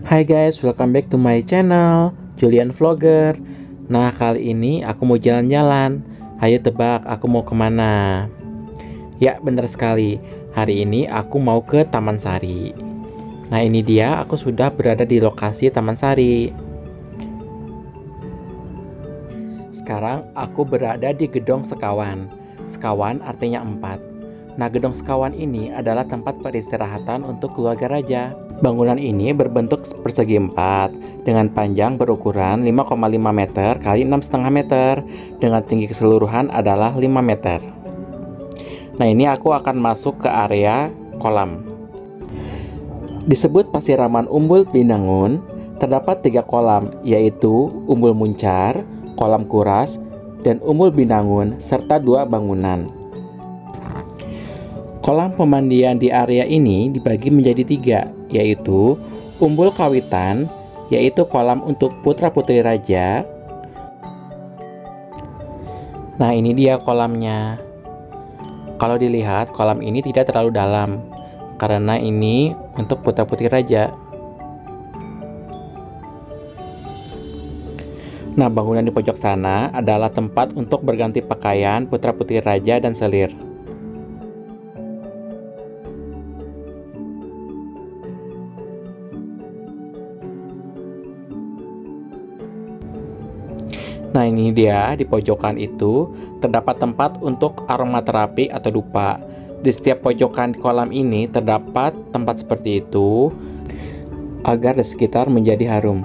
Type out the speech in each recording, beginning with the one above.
Hai guys, welcome back to my channel, Julian Vlogger. Nah, kali ini aku mau jalan-jalan. Ayo tebak, aku mau kemana? Ya, bener sekali. Hari ini aku mau ke Taman Sari. Nah, ini dia, aku sudah berada di lokasi Taman Sari. Sekarang aku berada di Gedong Sekawan. Sekawan artinya 4. Nah, Gedong Sekawan ini adalah tempat peristirahatan untuk keluarga raja. Bangunan ini berbentuk persegi 4 dengan panjang berukuran 5,5 meter x 6,5 meter dengan tinggi keseluruhan adalah 5 meter. Nah, ini aku akan masuk ke area kolam. Disebut Pasiraman Umbul Binangun, terdapat 3 kolam, yaitu Umbul Muncar, Kolam Kuras, dan Umbul Binangun, serta 2 bangunan. Kolam pemandian di area ini dibagi menjadi 3, yaitu Umbul Kawitan, yaitu kolam untuk putra-putri raja. Nah, ini dia kolamnya. Kalau dilihat, kolam ini tidak terlalu dalam, karena ini untuk putra-putri raja. Nah, bangunan di pojok sana adalah tempat untuk berganti pakaian putra-putri raja dan selir. Nah, ini dia, di pojokan itu terdapat tempat untuk aromaterapi atau dupa. Di setiap pojokan kolam ini terdapat tempat seperti itu agar di sekitar menjadi harum.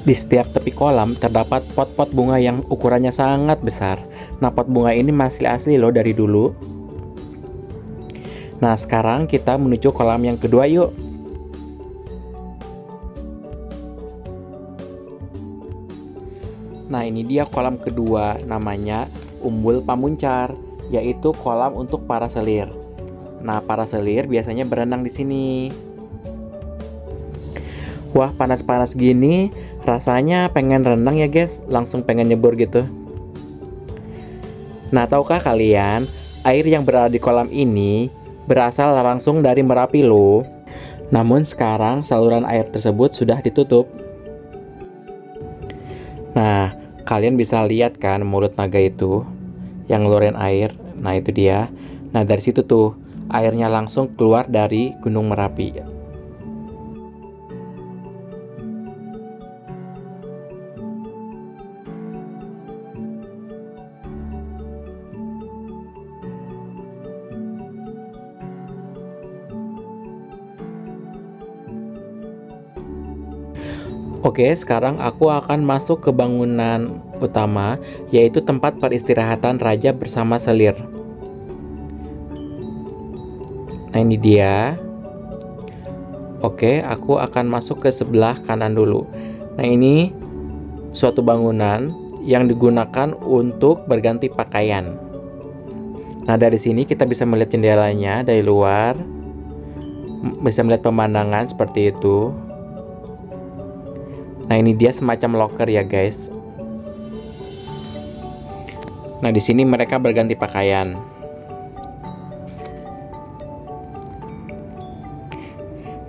Di setiap tepi kolam terdapat pot-pot bunga yang ukurannya sangat besar. Nah, pot bunga ini masih asli loh dari dulu. Nah, sekarang kita menuju kolam yang kedua yuk. Nah, ini dia kolam kedua, namanya Umbul Pamuncar, yaitu kolam untuk para selir. Nah, para selir biasanya berenang di sini. Wah, panas-panas gini, rasanya pengen renang ya guys, langsung pengen nyebur gitu. Nah, tahukah kalian, air yang berada di kolam ini berasal langsung dari Merapi loh. Namun sekarang saluran air tersebut sudah ditutup. Nah, kalian bisa lihat kan mulut naga itu yang ngeluarin air. Nah, itu dia. Nah, dari situ tuh airnya langsung keluar dari Gunung Merapi. Oke, sekarang aku akan masuk ke bangunan utama, yaitu tempat peristirahatan raja bersama selir. Nah, ini dia. Oke, aku akan masuk ke sebelah kanan dulu. Nah, ini suatu bangunan yang digunakan untuk berganti pakaian. Nah, dari sini kita bisa melihat jendelanya dari luar. Bisa melihat pemandangan seperti itu. Nah, ini dia semacam locker ya guys. Nah, di sini mereka berganti pakaian.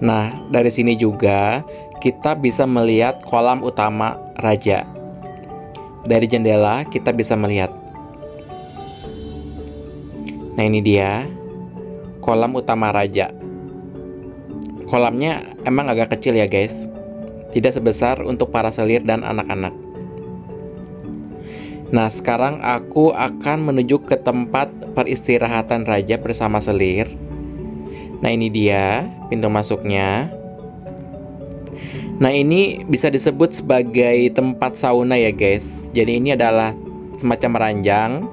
Nah, dari sini juga kita bisa melihat kolam utama raja. Dari jendela kita bisa melihat. Nah, ini dia kolam utama raja. Kolamnya emang agak kecil ya guys. Tidak sebesar untuk para selir dan anak-anak. Nah, sekarang aku akan menuju ke tempat peristirahatan raja bersama selir. Nah, ini dia pintu masuknya. Nah, ini bisa disebut sebagai tempat sauna ya guys. Jadi ini adalah semacam ranjang.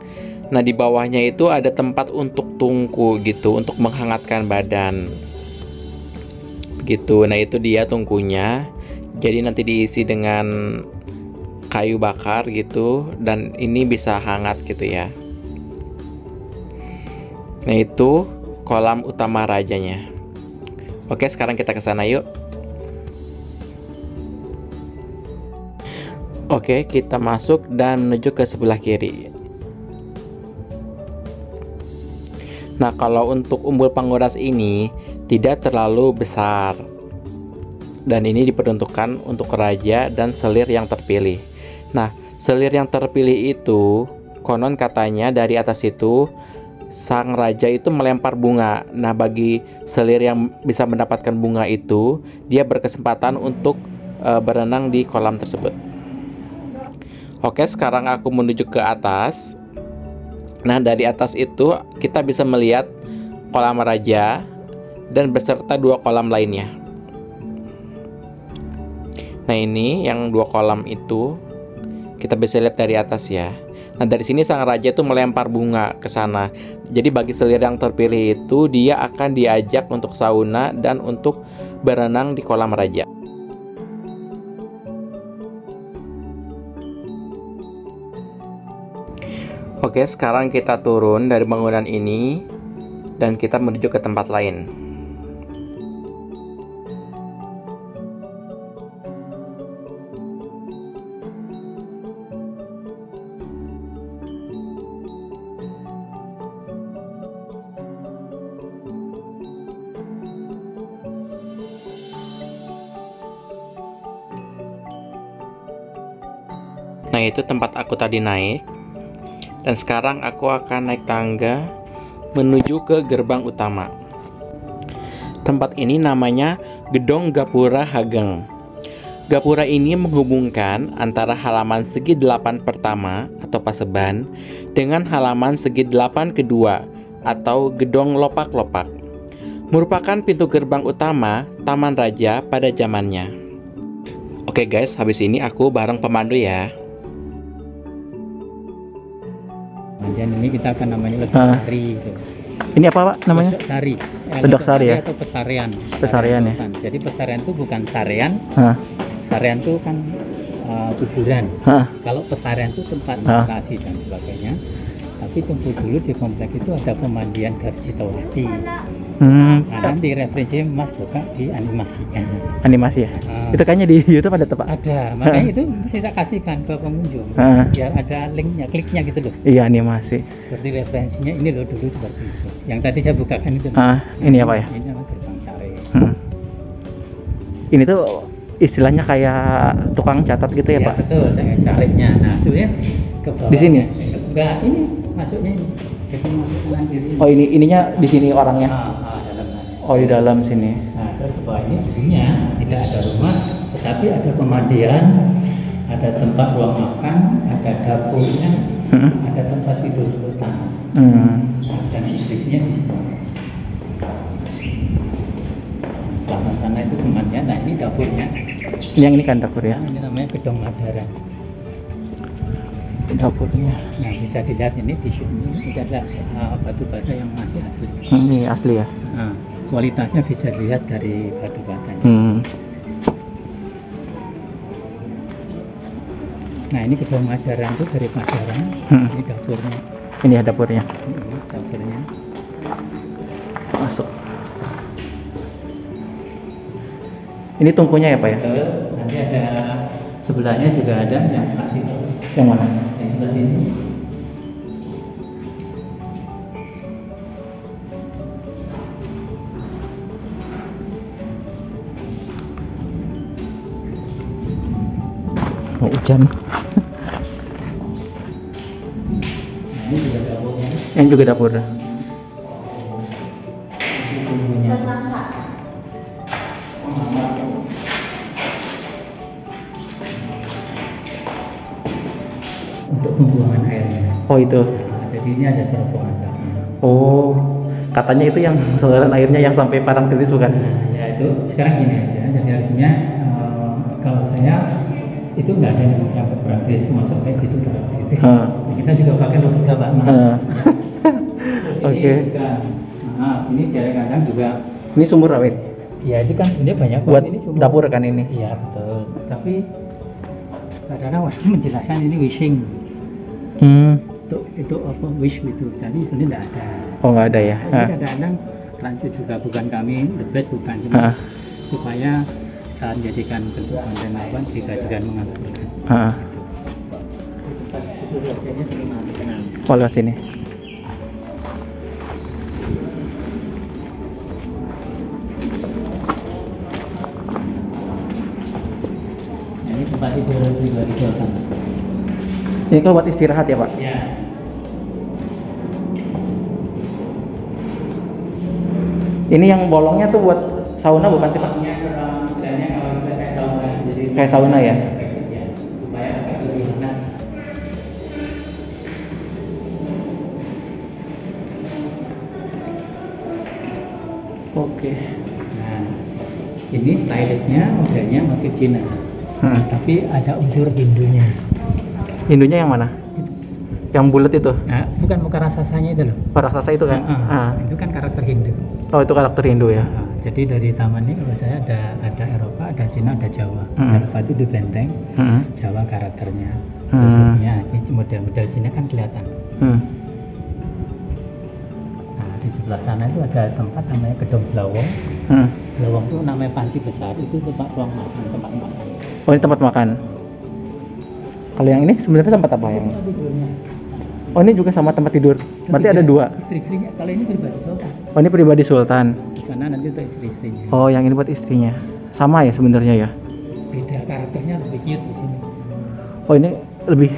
Nah, di bawahnya itu ada tempat untuk tungku gitu, untuk menghangatkan badan. Begitu. Nah, itu dia tungkunya. Jadi nanti diisi dengan kayu bakar gitu, dan ini bisa hangat gitu ya. Nah, itu kolam utama rajanya. Oke, sekarang kita ke sana yuk. Oke, kita masuk dan menuju ke sebelah kiri. Nah, kalau untuk umbul penguras ini tidak terlalu besar. Dan ini diperuntukkan untuk raja dan selir yang terpilih. Nah, selir yang terpilih itu konon katanya dari atas itu sang raja itu melempar bunga. Nah, bagi selir yang bisa mendapatkan bunga itu, dia berkesempatan untuk berenang di kolam tersebut. Oke, sekarang aku menuju ke atas. Nah, dari atas itu kita bisa melihat kolam raja dan beserta 2 kolam lainnya. Nah, ini yang 2 kolam itu kita bisa lihat dari atas ya. Nah, dari sini sang raja itu melempar bunga ke sana. Jadi bagi selir yang terpilih itu dia akan diajak untuk sauna dan untuk berenang di kolam raja. Oke, sekarang kita turun dari bangunan ini dan kita menuju ke tempat lain. Nah, itu tempat aku tadi naik. Dan sekarang aku akan naik tangga menuju ke gerbang utama. Tempat ini namanya Gedong Gapura Hageng. Gapura ini menghubungkan antara halaman segi 8 pertama atau paseban dengan halaman segi 8 kedua atau Gedong Lopak-Lopak. Merupakan pintu gerbang utama Taman Raja pada zamannya. Oke guys, habis ini aku bareng pemandu ya. Dan ini kita akan namanya ledok sari gitu. Ini apa Pak namanya? Ledok sari. Ledok sari ya? Atau pesarian. Pesarian ya? Jadi pesarian itu bukan sarean. Sarean itu kan kuburan. Kalau pesarian itu tempat meditasi dan sebagainya. Tapi tentu dulu di komplek itu ada pemandian Garjitawati. Nah, nanti referensi Mas buka di animasikan. Animasi ya? Itu kayaknya di YouTube ada Pak? Ada, makanya itu kita kasihkan ke pengunjung. Biar ada linknya, kliknya gitu loh. Iya, animasi. Seperti referensinya ini loh dulu seperti itu. Yang tadi saya bukakan itu. Ini apa ya? Ini apa gerbang sare. Ini tuh istilahnya kayak tukang catat gitu ya, Pak? Betul, saya cariknya. Nah, sebenarnya ke bawah. Di sini? Enggak, ini masuknya ini. Jadi masuk kanan kiri. Oh, ininya di sini orangnya. Dalamnya. Oh, di dalam sini. Nah, terus ke bawah ini dulunya tidak ada rumah, tetapi ada pemandian, ada tempat ruang makan, ada dapurnya, ada tempat tidur sultan. Dan istrinya di sini. Selatan sana itu pemandian, nah ini dapurnya. Yang ini kan dapur ya? Nah, ini namanya Gedong Madaran. Dapurnya. Nah, bisa dilihat ini di sini ada batu bata yang masih asli. Ini asli ya? Nah, kualitasnya bisa dilihat dari batu batanya. Nah, ini Gedong Madaran itu dari Madaran. Ini dapurnya. Ini ya dapurnya. Dapurnya. Masuk. Ini tungkunya ya Pak ya? Betul. Nanti ada sebelahnya juga ada yang asli. Yang mana? Yang sebelah sini. Oh, hujan. Nah, ini juga dapurnya. Yang juga dapur. Ini tunggunya. Untuk pembuangan airnya. Oh, itu. Nah, jadi ini ada cerobong asapnya. Oh, katanya itu yang saluran airnya yang sampai parang titis bukan? Nah, ya itu sekarang gini aja. Jadi artinya kalau saya itu nggak ada yang praktis masuk kayak gitu praktis. Kita juga pakai logika Pak. Oke. Nah, ini jalan kandang juga. Ini sumur apa ini? Ya itu kan sebenarnya banyak Buat ini sumur. dapur kan ini? Iya betul. Tapi kadang-kadang waktu menjelaskan ini wishing. Itu apa wish itu. Jadi sebenarnya nggak ada. Oh nggak ada ya? Tapi kadang-kadang lanjut juga bukan kami the best bukan cuma supaya saat menjadikan bentuk konten apa juga mengabulkan. Oh lewat sini. pribadi sultan. Ini kalau buat istirahat ya Pak? Ya. Ini yang bolongnya tuh buat sauna bukan sih Pak? Istilahnya kalau kayak sauna. Jadi kayak sauna ya? Supaya agak lebih hangat. Oke. Nah, ini stylishnya modelnya motif Cina. Tapi ada unsur Hindunya. Hindunya yang mana? Yang bulat itu? Nah, bukan raksasanya itu loh. Raksasa itu kan? Itu kan karakter Hindu. Oh, itu karakter Hindu ya? Jadi dari taman ini kalau saya ada Eropa, ada Cina, ada Jawa. Eropa itu di benteng, Jawa karakternya. Filosofinya, model-model Cina kan kelihatan. Nah, di sebelah sana itu ada tempat namanya Gedung Blawong. Blawong itu namanya panci besar, itu tempat ruang makan, tempat makan. Oh, ini tempat makan. Kalau yang ini sebenarnya tempat apa yang? Oh, ini juga sama tempat tidur. Berarti ada dua. Istri-istrinya. Kalau ini pribadi sultan. Oh, ini pribadi sultan. Di sana nanti untuk istri-istrinya. Oh, yang ini buat istrinya. Sama ya sebenarnya ya? Beda karakternya, lebih cute di sini. Oh, ini lebih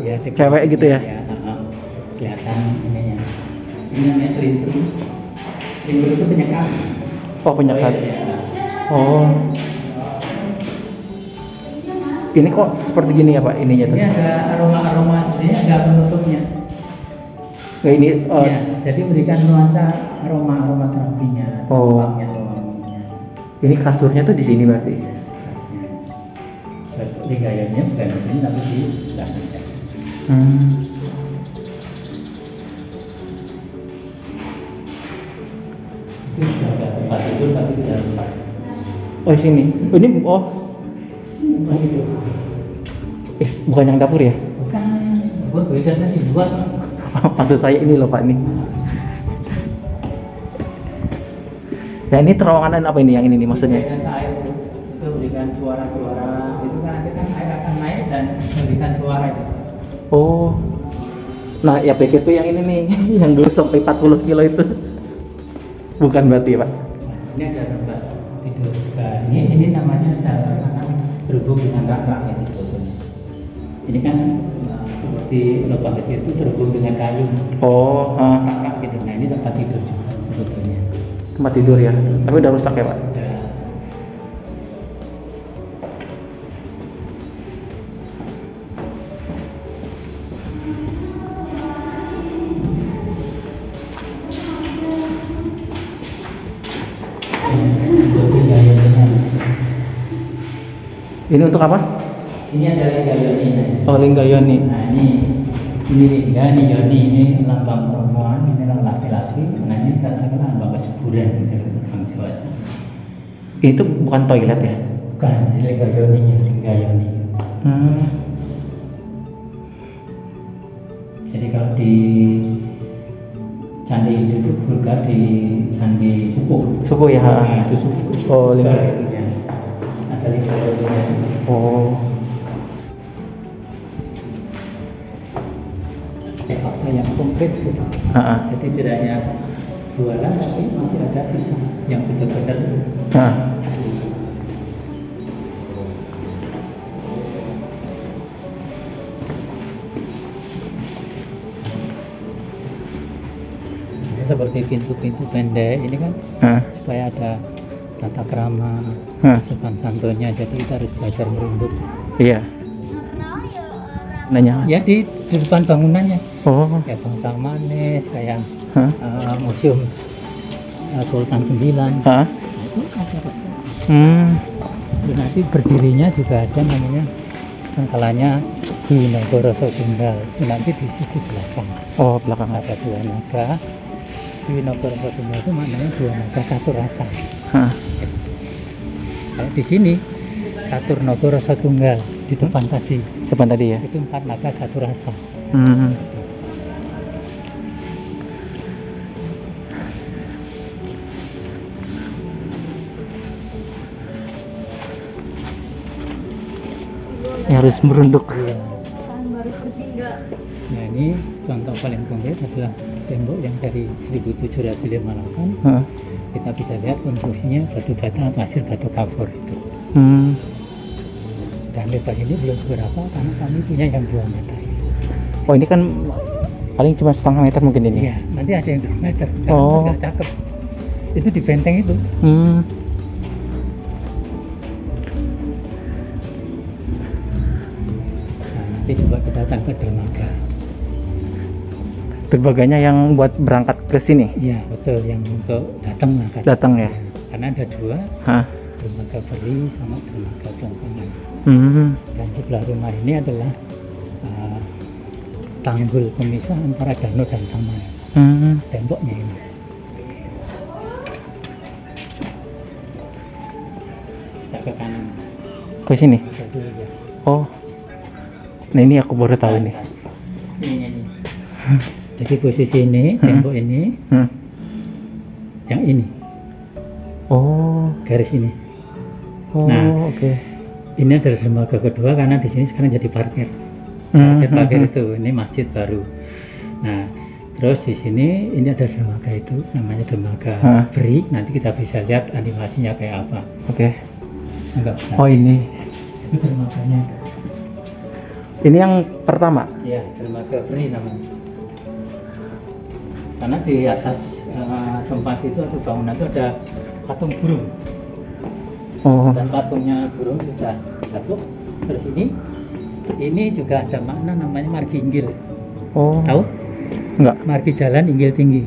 ya, cewek gitu ya? Ya, kelihatan ininya. Ini namanya selintur. Selintur itu penyekat. Oh, penyekat. Oh, iya. Oh. Ini kok seperti gini ya Pak ininya tuh? Ini ada aroma-aroma sebenarnya agak penutupnya. Nah, ini ya, jadi berikan nuansa aroma terapinya, wanginya. Ini kasurnya tuh di sini berarti. Terus ligayanya bukan di sini tapi di belakang. Itu sudah ada tempat tidur tapi tidak rusak. Oh, di sini. Ini bukan yang dapur ya? Bukan, beda tadi buat. Maksud saya ini loh Pak ini. Ya ini terowongan apa ini yang ini nih maksudnya? Air itu berikan suara-suara itu kan nanti kan air akan naik dan memberikan suara itu. Oh. Nah ya pikir tuh yang ini nih yang dulu sampai 40 kilo itu. Bukan berarti Pak? Ini ada tempat tidur. Nah, ini namanya shelter karena berhubung dengan rak-rak ya sebetulnya. Ini kan seperti lubang kecil itu terhubung dengan kayu. Oh, rak-rak gitu. Nah ini tempat tidur juga sebetulnya. Tempat tidur ya, tapi udah rusak ya Pak? Udah. Ini untuk apa? Ini ada Linggayoni. Oh, Linggayoni. Nah ini Linggayoni ini lambang perempuan, ini laki-laki. Nah ini katakanlah lambang kesuburan gitu orang Jawa. Itu bukan toilet ya? Bukan, ini Linggayoni. Jadi kalau di Candi itu vulgar, di Candi Suku ya? Nah, itu suku. Oh, Linggayoni. Ada Linggayoni. Oh. Fakta yang konkret gitu. Jadi tidak hanya jualan tapi masih ada sisa yang benar-benar asli. Seperti pintu-pintu pendek ini kan supaya ada tata krama, sopan santunnya. Jadi kita harus belajar merunduk. Iya. Nanya. Ya di depan bangunannya. Oh. Kayak Bangsa Manis, kayak museum Sultan 9. Itu ada. Nanti berdirinya juga ada namanya sangkalanya Dwi Nagara Satunggal. Nanti di sisi belakang. Oh, belakang ada dua naga. Dwi Nagara Satunggal itu maknanya dua naga satu rasa. Kalau di sini Catur Nagara Satunggal di depan tadi. Depan tadi ya. Itu 4 naga satu rasa. Harus merunduk. Iya. Nah ini contoh paling konkret adalah tembok yang dari 1758. Kita bisa lihat konstruksinya batu bata atau hasil batu kapur itu. Dan lebar ini belum seberapa karena kami punya yang 2 meter. Oh ini kan paling cuma setengah meter mungkin ini. Iya, nanti ada yang 2 meter. Oh. Nggak cakep. Itu di benteng itu. Nah, nanti coba kita datang ke dermaga. Terbaganya yang buat berangkat ke sini? Iya, betul, yang untuk datang lah. Datang ya? Karena ada 2. Hah? Dermaga Beri sama dermaga Bongkongan. Dan sebelah rumah ini adalah tanggul pemisah antara danau dan taman. Temboknya ini. Kita ke kanan. Ke sini? Dulu, ya. Oh. Nah ini aku baru tahu ini. Ini. Jadi posisi ini, tembok ini, yang ini. Oh. Garis ini. Oh, nah, oke. Ini adalah dermaga kedua karena di sini sekarang jadi parkir. Parkir itu, ini masjid baru. Nah, terus di sini ini ada dermaga itu, namanya dermaga Beri. Nanti kita bisa lihat animasinya kayak apa. Oke. Oh ini. Itu dermaganya. Ini yang pertama? Iya, dermaga Beri namanya. Karena di atas tempat itu atau bangunan itu ada patung burung. Oh. Dan patungnya burung sudah jatuh. Terus ini juga ada makna namanya margi inggil. Oh. Tahu? Enggak. Margi jalan inggil tinggi.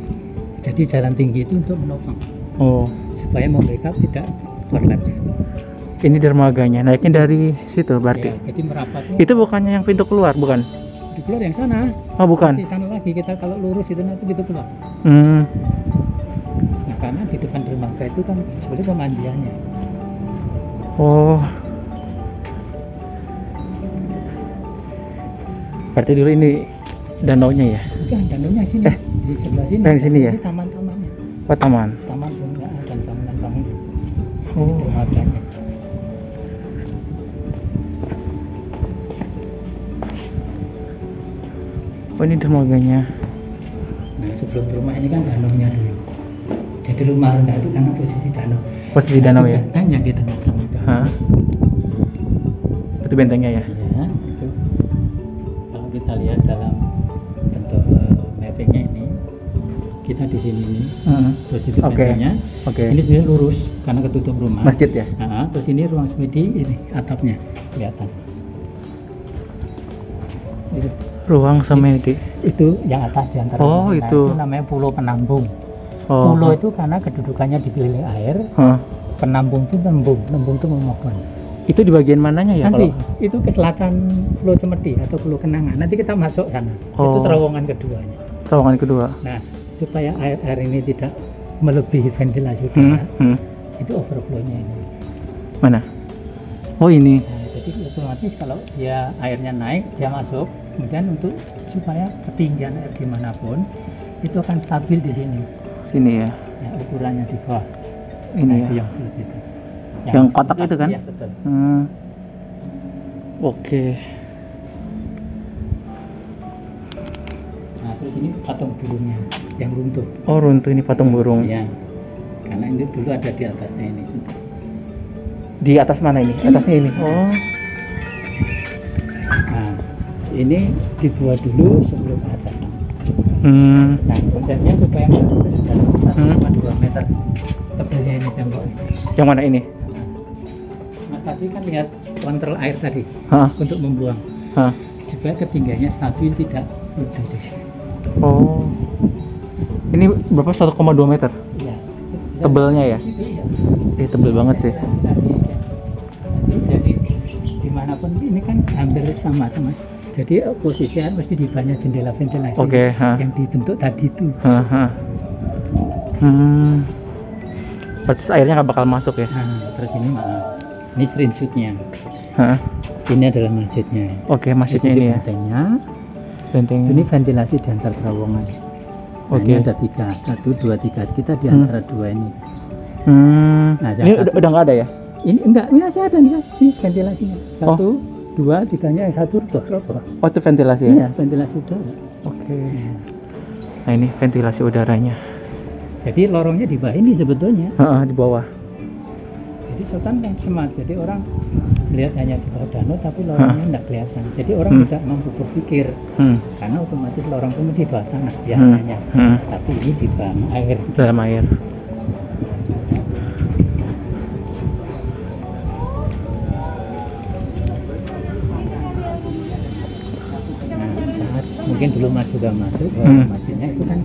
Jadi jalan tinggi itu untuk menopang. Oh. Supaya membackup tidak collapse. Ini dermaganya. Naiknya dari situ berarti. Ya, jadi merapatnya. Itu bukannya yang pintu keluar, bukan? Pintu keluar yang sana. Oh, bukan. Di sana lagi kita kalau lurus itu nanti pintu keluar. Nah, karena di depan dermaga itu kan sebenarnya pemandiannya. Oh. Berarti dulu ini danaunya ya? Bukan, danaunya sini. Di sebelah sini. Di sini ya? Ini taman-tamannya. Oh, taman. Taman bunga dan bangunan-bangunan. Oh. Dermaganya. Oh, ini dermaganya. Nah, sebelum rumah ini kan danaunya dulu. Jadi rumah rendah itu karena posisi danau. Posisi danau ya? Bentengnya di tengah-tengah. Hah? Itu bentengnya ya? Ya, itu. Kalau kita lihat dalam bentuk mappingnya ini, kita di sini nih. Terus itu bentengnya. Ini sebenarnya lurus karena ketutup rumah. Masjid ya? Terus ini ruang semedi, ini atapnya kelihatan. Itu. Ruang semedi. Itu yang atas di antara. Oh, itu. Itu namanya Pulau Penambung. Pulau itu karena kedudukannya dikelilingi air. Penambung itu nembung itu memohon. Itu di bagian mananya ya? Nanti itu ke selatan Pulau Cemeti atau Pulau Kenangan. Nanti kita masuk sana. Itu terowongan keduanya. Terowongan kedua. Nah, supaya air ini tidak melebihi ventilasi udara, itu overflow-nya ini. Mana? Oh ini. Nah, jadi otomatis kalau dia airnya naik, dia masuk. Kemudian untuk supaya ketinggian air dimanapun itu akan stabil di sini. Sini ya. Nah, ukurannya di bawah. Ini ya. Itu yang bulat itu. Yang kotak itu kan? Iya, betul. Oke. Nah, terus ini patung burungnya yang runtuh. Oh, runtuh ini patung burung. Iya. Karena ini dulu ada di atasnya ini sudah. Di atas mana ini? Atasnya ini. Oh. Nah, ini dibuat dulu sebelum atas. Nah, konsepnya supaya nggak sudah 1,2 meter tebalnya ini tembok. Yang mana ini? Mas tadi kan lihat kontrol air tadi untuk membuang. Supaya ketinggiannya stabil, tidak lebih. Oh. Ini berapa? 1,2 meter? Iya. Tebalnya ya? Iya. Tebal banget sih. Jadi dimanapun ini kan hampir sama Mas. Jadi posisinya mesti di banyak jendela ventilasi yang dibentuk tadi itu. Berarti airnya nggak bakal masuk ya? Nah, terus ini screenshotnya. Ini adalah masjidnya. Oke, masjidnya ini ya. Benteng. Ini ventilasi di antara terowongan. Nah, ini ada 3, 1, 2, 3. Kita di antara 2 ini. Nah, ini udah nggak ada ya? Ini enggak, ini masih ada nih, ini ventilasinya. 1, 2, 3-nya yang 1 roboh. Oh, itu ventilasi ya? Iya, ventilasi udara. Oke. Nah, ini ventilasi udaranya. Jadi lorongnya di bawah ini sebetulnya. Di bawah. Jadi sultan yang smart. Jadi orang melihat hanya sebuah danau tapi lorongnya tidak kelihatan. Jadi orang tidak mampu berpikir karena otomatis lorong itu di bawah tanah biasanya. Tapi ini di bawah air. Dalam air. Mungkin dulu Mas sudah masuk, masuknya itu kan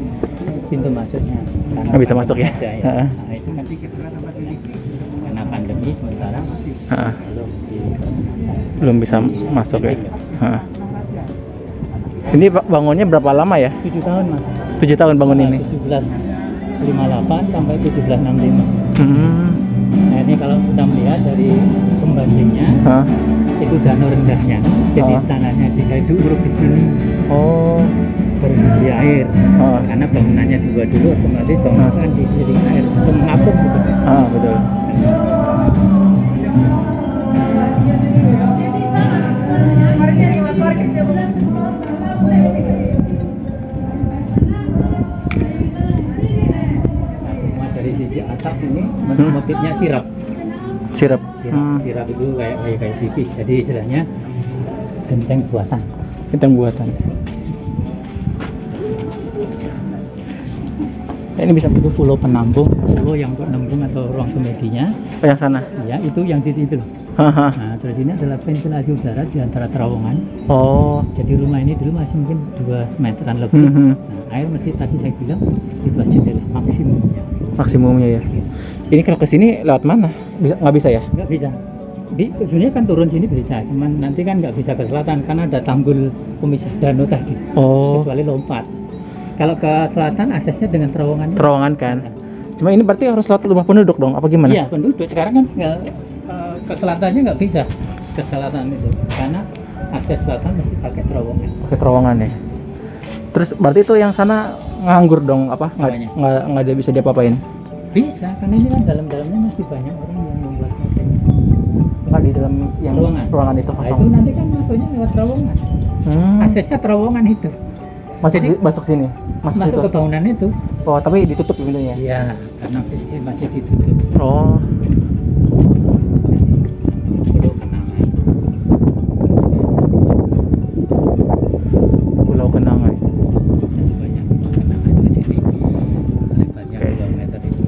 pintu masuknya. Nggak bisa masuk ya? Aja, ya. Nah, itu nanti karena pandemi sementara belum bisa masuk ya. Ini bangunnya berapa lama ya? 7 tahun Mas. 7 tahun bangun ini. 1758 sampai 1765. Nah ini kalau kita melihat dari pembandingnya, itu danau rendahnya, jadi tanahnya tidak diuruk di sini. Baru diberi air. Karena bangunannya dua dulu, otomatis bangunan kan diberi air untuk mengapung gitu. Betul. Dari sisi atap ini motifnya sirap. Sirap Itu kayak pipih. Jadi istilahnya genteng buatan. Ini bisa itu pulau penampung, pulau yang untuk nembung atau ruang semedinya. Yang sana? Ya, itu yang di situ loh. Nah, terus ini adalah ventilasi udara di antara terowongan. Jadi rumah ini dulu masih mungkin 2 meteran lebih. Nah, air mesti tadi saya bilang di bawah jendela maksimumnya ya. Ini kalau ke sini lewat mana? Nggak bisa ya? Nggak bisa. Sebenarnya kan turun sini bisa, cuman nanti kan nggak bisa ke selatan karena ada tanggul pemisah danau tadi. Kecuali lompat. Kalau ke selatan aksesnya dengan terowongan. Terowongan kan. Cuma ini berarti harus lewat rumah penduduk dong? Apa gimana? Iya, penduduk. Sekarang kan ke selatannya nggak bisa ke selatan itu karena akses selatan mesti pakai terowongan. Pakai terowongan ya. Terus berarti itu yang sana nganggur dong? Nggak ada bisa diapa-apain? Bisa, karena ini kan dalam-dalamnya masih banyak orang yang membuat hotel. Di dalam yang ruangan itu kosong. Nah, itu nanti kan masuknya lewat terowongan. Aksesnya terowongan itu. Masuk sini. Masuk ke bangunan itu. Tapi ditutup pintunya. Iya, karena masih ditutup. Pulau Kenangan. Banyak kenangan di sini. Lebarnya 2 meter itu.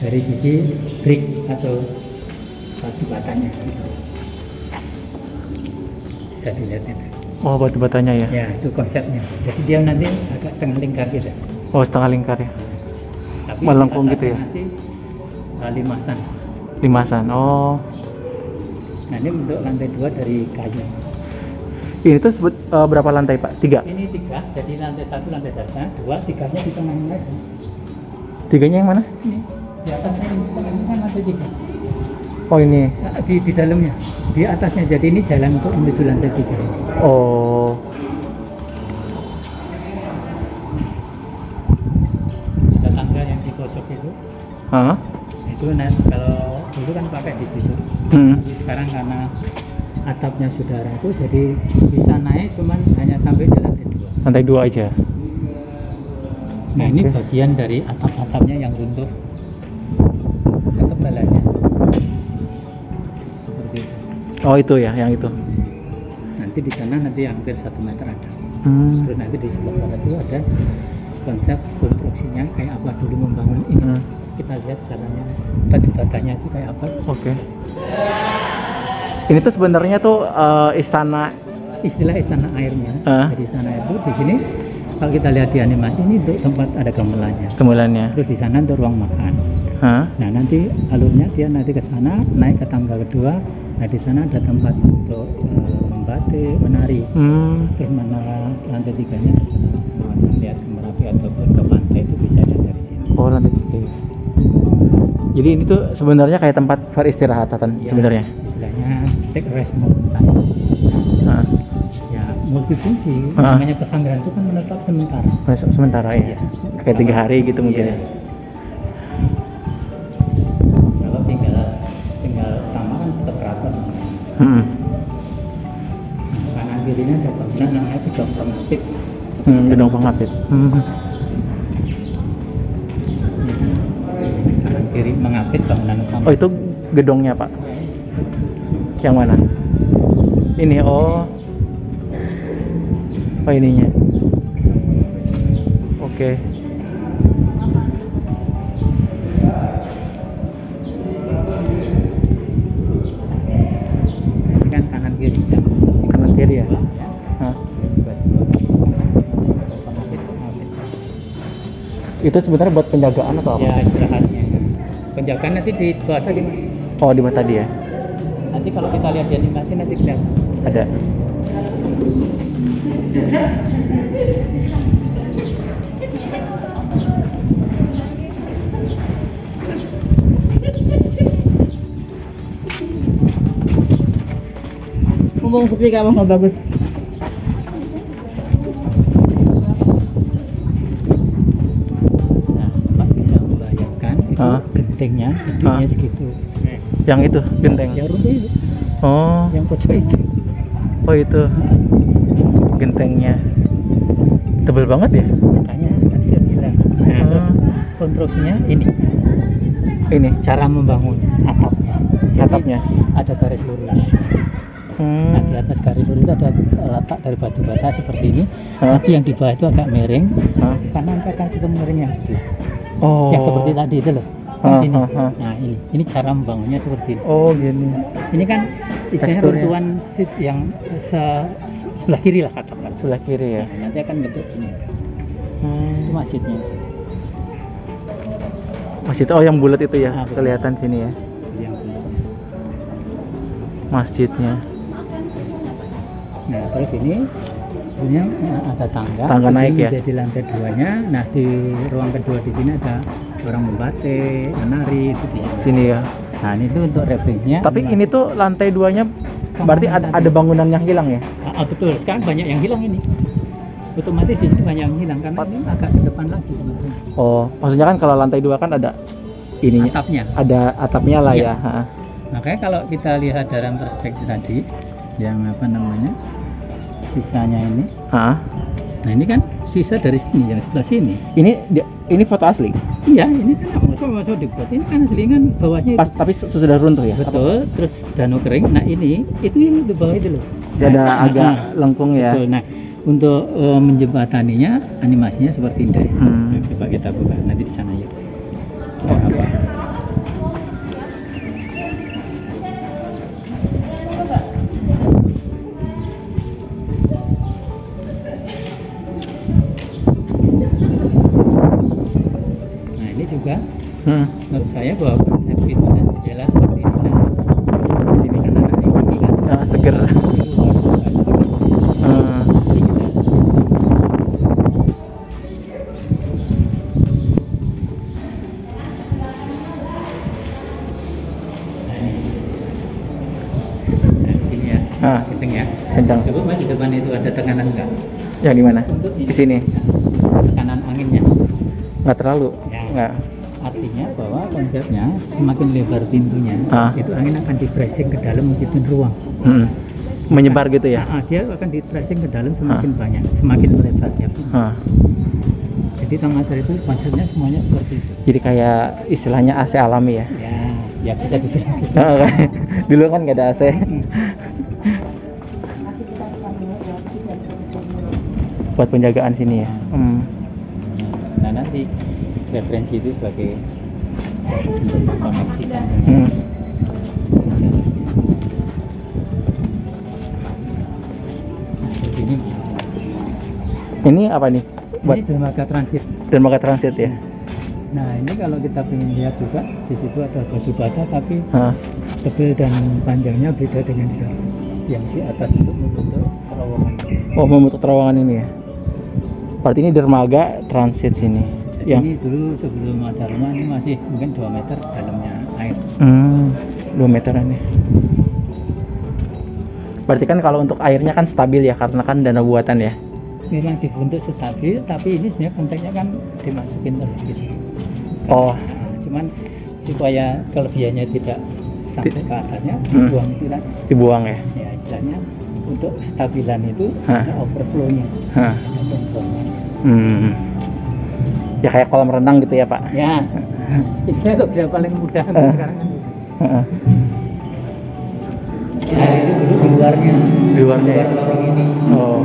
Dari sisi brick atau batu batanya bisa dilihat ini. Batu batanya ya? Ya, itu konsepnya. Jadi dia nanti agak setengah lingkar gitu. Setengah lingkar ya? Tapi melengkung gitu ya? Nanti limasan. Nah ini untuk lantai 2 dari kayu. Ini tuh berapa lantai Pak? 3? Ini 3, jadi lantai 1 lantai dasar, 2, 3-nya di tengahnya aja. 3-nya yang mana? Ini, di atasnya ini kan lantai 3. Ini? Di dalamnya, di atasnya, jadi ini jalan untuk menuju lantai 3. Ada tangga yang di pojok itu. Itu kalau dulu kan pakai di situ. Tapi sekarang karena atapnya sudah rapuh, jadi bisa naik cuman hanya sampai di lantai 2. Lantai 2 aja. Nah ini bagian dari atap-atapnya yang runtuh, ketebalannya seperti itu. Itu ya, yang itu. Nanti di sana nanti hampir 1 meter ada. Terus nanti di sebelah barat itu ada konsep konstruksinya kayak apa dulu membangun ini. Kita lihat caranya, batu batanya itu kayak apa. Ini tuh sebenarnya tuh istilah istana airnya. Jadi istana air itu di sini kalau kita lihat di animasi ini untuk tempat ada gamelannya. Terus di sana untuk ruang makan. Nah nanti alurnya dia nanti ke sana naik ke tangga kedua. Nah di sana ada tempat untuk membatik, menari. Terus menara lantai 3-nya kawasan lihat ke Merapi ataupun ke pantai itu bisa lihat dari sini. Lantai 3. Jadi ini tuh sebenarnya kayak tempat peristirahatan sebenarnya. Istilahnya take rest moment. Ya multifungsi. Namanya pesanggrahan itu kan menetap sementara. Sementara ya. Kayak 3 hari gitu mungkin ya. Kalau tinggal utama kan tetap keraton. kirinya ada bangunan namanya Gedung Pengapit. Gedung Pengapit. Kanan kiri Mengapit bangunan utama. Oh, itu gedungnya, Pak. Yang mana? Ini, oh. Oh, ininya. Oke. Ini kan kanan kiri. Kanan kiri ya? Hah. Itu sebenarnya buat penjagaan atau apa? Ya, istirahatnya. Penjagaan nanti di bawah tadi, Mas. Oh, di bawah tadi ya? Nanti kalau kita lihat di animasi nanti kelihatan. Ada. Ngomong sepi kamu nggak bagus. Nah, Mas bisa membayangkan itu gentengnya, gedungnya segitu. Yang itu genteng. Yang runtuh itu, Oh, yang pojok itu. oh itu gentengnya. Tebel banget ya? Makanya tadi saya bilang. Nah, terus konstruksinya ini, Ini cara membangun atapnya. Jadi, atapnya. ada garis lurus. Nah, di atas garis lurus itu ada letak dari batu bata seperti ini. Tapi yang di bawah itu agak miring. Karena nanti akan ketemu miring yang sebelah. Oh. Yang seperti tadi itu loh. Kan ini. Nah, ini cara membangunnya seperti ini. Oh, gini. Ini kan istilahnya Teksturnya. runtuhan yang sebelah kiri lah katakan. Sebelah kiri ya. Nah, nanti akan bentuk ini. Itu masjidnya. Masjid, oh yang bulat itu ya, Betul. kelihatan sini ya. Yang benar. Masjidnya. Nah, terus ini sebenarnya ada tangga. Tangga Di naik sini ya? Jadi lantai 2-nya. Nah, di ruang kedua di sini ada orang membatik, menari gitu ya. Sini ya. Nah, ini tuh untuk referensinya. Tapi ini tuh lantai 2-nya berarti ada bangunan yang hilang ya? Betul. Sekarang banyak yang hilang ini. Otomatis di sini banyak yang hilang karena ini agak ke depan lagi sebetulnya. Oh, maksudnya kan kalau lantai 2 kan ada ininya, Atapnya. ada atapnya lah Iya. ya. Ha. Makanya kalau kita lihat dalam perspektif tadi yang apa namanya sisanya ini, Hah? nah ini kan sisa dari sini yang sebelah sini. Ini foto asli. Iya, ini kan masuk dibuat. Ini kan selingan bawahnya. Pas tapi sudah runtuh ya. Betul. Terus danau kering. Nah ini itu yang di bawah itu loh. Jadi ada agak lengkung ya. Betul. Nah untuk menjembataninya animasinya seperti ini. Nah, coba kita buka nanti di sana yuk. Oh, apa? Nah ini juga menurut saya bahwa konsep pintu dan jendela seperti ini kan sini kan ada ini kan Seger. itu harus ada. Kenceng ya. Kencang. Coba Mas di depan itu ada tekanan enggak? Yang di mana? Untuk ini. Di sini. Tekanan anginnya. Nggak terlalu. Ya. Nggak. Artinya bahwa konsepnya semakin lebar pintunya, itu angin akan di-pressing ke dalam begitu ruang. Menyebar gitu ya. Dia akan di-pressing ke dalam semakin banyak, semakin melebar ya. Jadi Taman Sari itu konsepnya semuanya seperti itu. Jadi kayak istilahnya AC alami ya. Ya bisa dibilang gitu. Dulu kan nggak ada AC. Buat penjagaan sini ya. Nah nanti referensi itu sebagai untuk mengkoneksikan dengan sejarahnya. Ini apa nih? Ini dermaga transit. Dermaga transit ya. Nah ini kalau kita ingin lihat juga di situ ada batu bata tapi tebal dan panjangnya beda dengan yang di atas untuk membentuk terowongan. Oh, membentuk terowongan ini ya. Berarti ini dermaga transit sini. Jadi ini dulu sebelum ada rumah ini masih mungkin 2 meter dalamnya air. 2 meteran ya. Berarti kan kalau untuk airnya kan stabil ya karena kan danau buatan ya. Memang dibentuk stabil tapi ini sebenarnya konteksnya kan dimasukin terus gitu. Oh. Nah, cuman supaya kelebihannya tidak sampai ke atasnya dibuang itu kan. Dibuang ya. Ya istilahnya untuk stabilan itu ada overflow-nya. Ada pembuangan. Ya kayak kolam renang gitu ya Pak? Ya, istilah udah paling mudah untuk sekarang kan. Ya itu dulu di luarnya. Di luarnya ya? Lorong ini. Oh,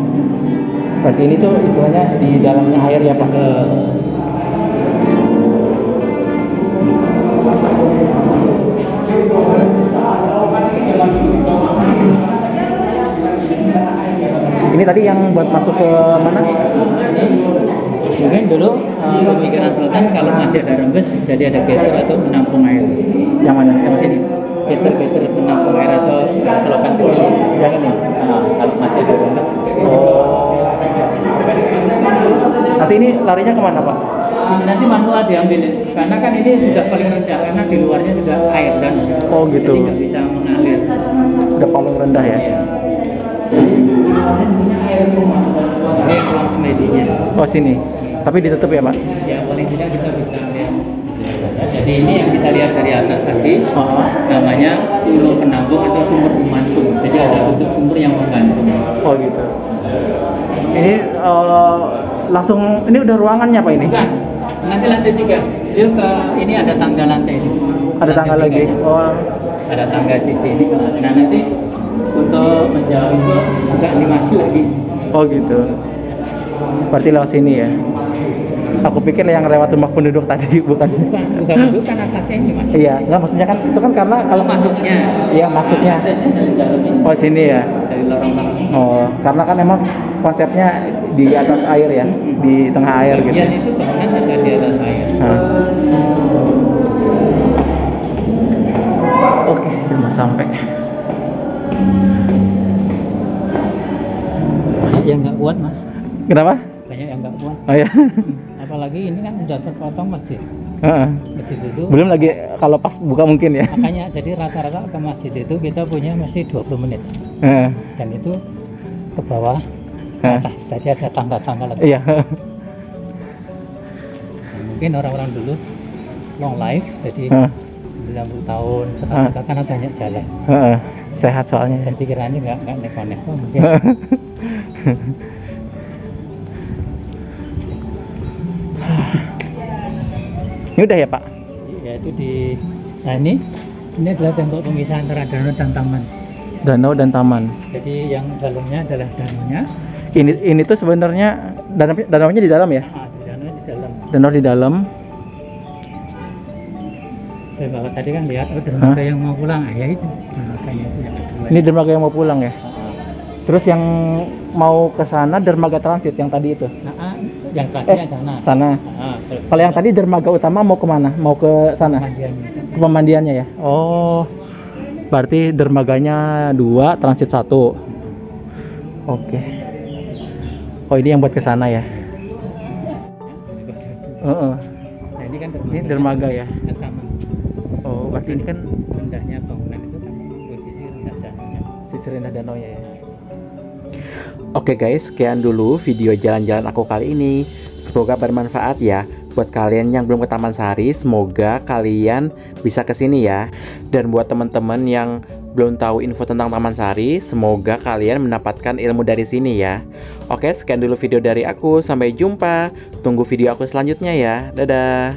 berarti ini tuh istilahnya di dalamnya air ya Pak? Ini tadi yang buat masuk ke mana? Mungkin dulu pemikiran Sultan kalau masih ada rembes jadi ada gutter atau menampung air. Yang mana? Yang sini? Gutter menampung air atau selokan kecil. Yang ini? Kalau masih ada rembes. Oh. Nanti ini larinya kemana Pak? Nanti manual diambilin karena kan ini sudah paling rendah karena di luarnya juga air dan Oh gitu. jadi nggak bisa mengalir. Udah paling rendah ya? Iya. Ini ruang semedinya. Oh sini. Tapi ditutup ya Pak? Ya paling tidak kita bisa lihat. Jadi ini yang kita lihat dari atas tadi namanya sumur penampung atau sumur pemantung. Jadi ada bentuk sumur yang menggantung. Oh gitu. Ini langsung ini udah ruangannya Pak ini? Bukan. Nanti lantai 3. Dia ke ini ada tangga lantai ini. Ada tangga lagi. Oh. Ada tangga sisi ini. Nah nanti untuk menjauh itu agak animasi lagi. Oh gitu. Berarti lewat sini ya? Aku pikir yang lewat rumah penduduk tadi bukan Bukan atasnya ini Mas. Iya, enggak maksudnya kan itu kan karena kalau masuknya. Iya, masuknya. Aksesnya dari dalam ini. Oh, sini ya. Dari lorong-lorong. Oh, karena kan emang konsepnya di atas air ya, di tengah air gitu. Iya, itu bangunan ada di atas air. Oke, udah sampai. Banyak yang nggak kuat Mas. Kenapa? Banyak yang nggak kuat. Oh ya. Apalagi ini kan udah terpotong masjid. Masjid itu. Belum lagi kalau pas buka mungkin ya. Makanya jadi rata-rata ke masjid itu kita punya mesti 20 menit. Dan itu ke bawah ke atas. Tadi ada tangga-tangga lagi. Iya. Dan mungkin orang-orang dulu long life jadi 90 tahun, 100 karena banyak jalan. Sehat soalnya. Dan pikirannya nggak neko-neko mungkin. Ini udah ya Pak? Ya itu nah ini adalah tembok pemisah antara danau dan taman. Danau dan taman. Jadi yang dalamnya adalah danaunya. Ini tuh sebenarnya danaunya di dalam ya? Danau di dalam. Danau di dalam. Kalau tadi kan lihat dermaga yang mau pulang, ya itu dermaganya itu yang kedua. Ini dermaga yang mau pulang ya? Terus yang mau ke sana dermaga transit yang tadi itu? Yang transitnya sana. Kalau yang tadi dermaga utama mau kemana? Mau ke sana? Ke pemandiannya ya? Oh, berarti dermaganya 2, transit 1. Oke. Oh ini yang buat ke sana ya? Nah ini kan dermaga ya? Kan sama. Oh, berarti ini kan rendahnya bangunan itu kan posisi rendah danaunya. Sisi rendah danau ya. Oke guys, sekian dulu video jalan-jalan aku kali ini. Semoga bermanfaat ya. Buat kalian yang belum ke Taman Sari, semoga kalian bisa kesini ya. Dan buat teman-teman yang belum tahu info tentang Taman Sari, semoga kalian mendapatkan ilmu dari sini ya. Oke, sekian dulu video dari aku. Sampai jumpa. Tunggu video aku selanjutnya ya. Dadah.